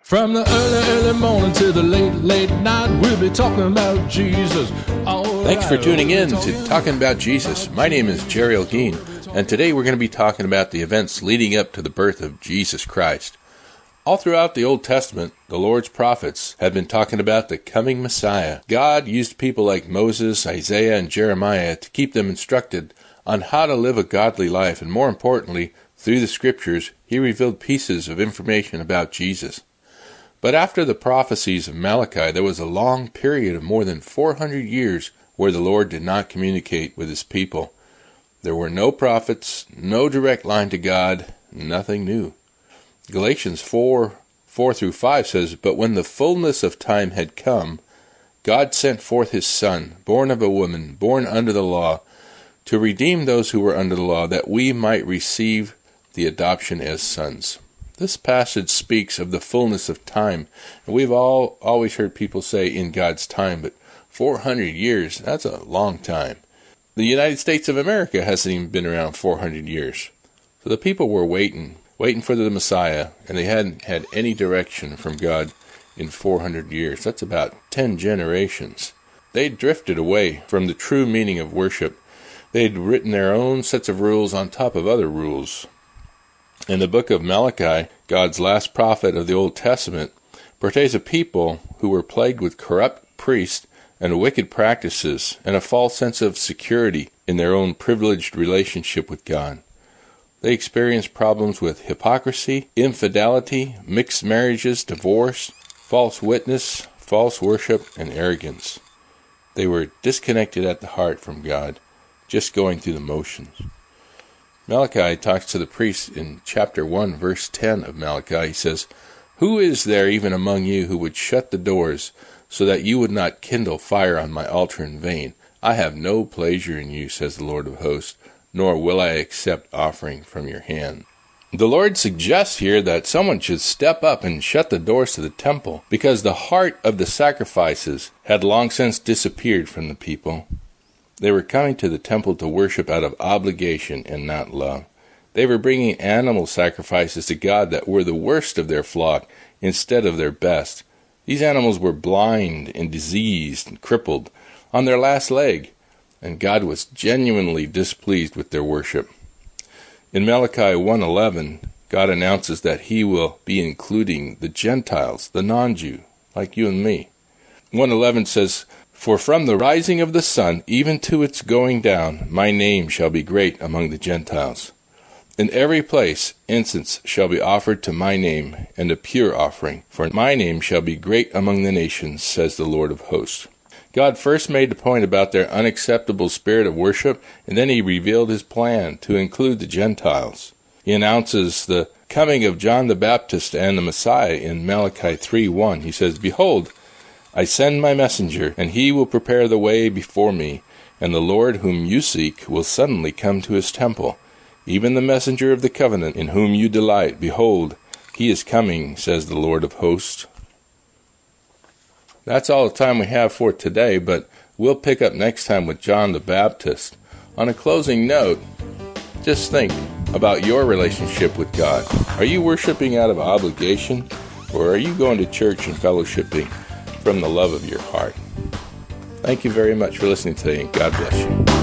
From the early morning to the late night, we'll be talking about Jesus. Thanks for tuning in to Talking About Jesus. My name is Jerry Elgeen, and today we're going to be talking about the events leading up to the birth of Jesus Christ. All throughout the Old Testament, the Lord's prophets had been talking about the coming Messiah. God used people like Moses, Isaiah, and Jeremiah to keep them instructed on how to live a godly life, and more importantly, through the Scriptures, He revealed pieces of information about Jesus. But after the prophecies of Malachi, there was a long period of more than 400 years where the Lord did not communicate with His people. There were no prophets, no direct line to God, nothing new. Galatians 4:4-5 says, "But when the fullness of time had come, God sent forth His Son, born of a woman, born under the law, to redeem those who were under the law, that we might receive the adoption as sons." This passage speaks of the fullness of time, and we've always heard people say in God's time, but 400 years, that's a long time. The United States of America hasn't even been around 400 years. So the people were waiting for the Messiah, and they hadn't had any direction from God in 400 years. That's about 10 generations. They drifted away from the true meaning of worship. They'd written their own sets of rules on top of other rules. In the book of Malachi, God's last prophet of the Old Testament, portrays a people who were plagued with corrupt priests and wicked practices and a false sense of security in their own privileged relationship with God. They experienced problems with hypocrisy, infidelity, mixed marriages, divorce, false witness, false worship, and arrogance. They were disconnected at the heart from God, just going through the motions. Malachi talks to the priests in chapter 1, verse 10 of Malachi. He says, "Who is there even among you who would shut the doors so that you would not kindle fire on my altar in vain? I have no pleasure in you, says the Lord of hosts, nor will I accept offering from your hand." The Lord suggests here that someone should step up and shut the doors to the temple, because the heart of the sacrifices had long since disappeared from the people. They were coming to the temple to worship out of obligation and not love. They were bringing animal sacrifices to God that were the worst of their flock instead of their best. These animals were blind and diseased and crippled on their last leg, and God was genuinely displeased with their worship. In Malachi 1:11, God announces that He will be including the Gentiles, the non-Jew, like you and me. 1:11 says, "For from the rising of the sun even to its going down, my name shall be great among the Gentiles. In every place incense shall be offered to my name, and a pure offering. For my name shall be great among the nations, says the Lord of hosts." God first made the point about their unacceptable spirit of worship, and then He revealed His plan to include the Gentiles. He announces the coming of John the Baptist and the Messiah in Malachi 3:1. He says, "Behold, I send my messenger, and he will prepare the way before me, and the Lord whom you seek will suddenly come to His temple. Even the messenger of the covenant in whom you delight, behold, He is coming, says the Lord of hosts." That's all the time we have for today, but we'll pick up next time with John the Baptist. On a closing note, just think about your relationship with God. Are you worshiping out of obligation, or are you going to church and fellowshipping from the love of your heart? Thank you very much for listening today, and God bless you.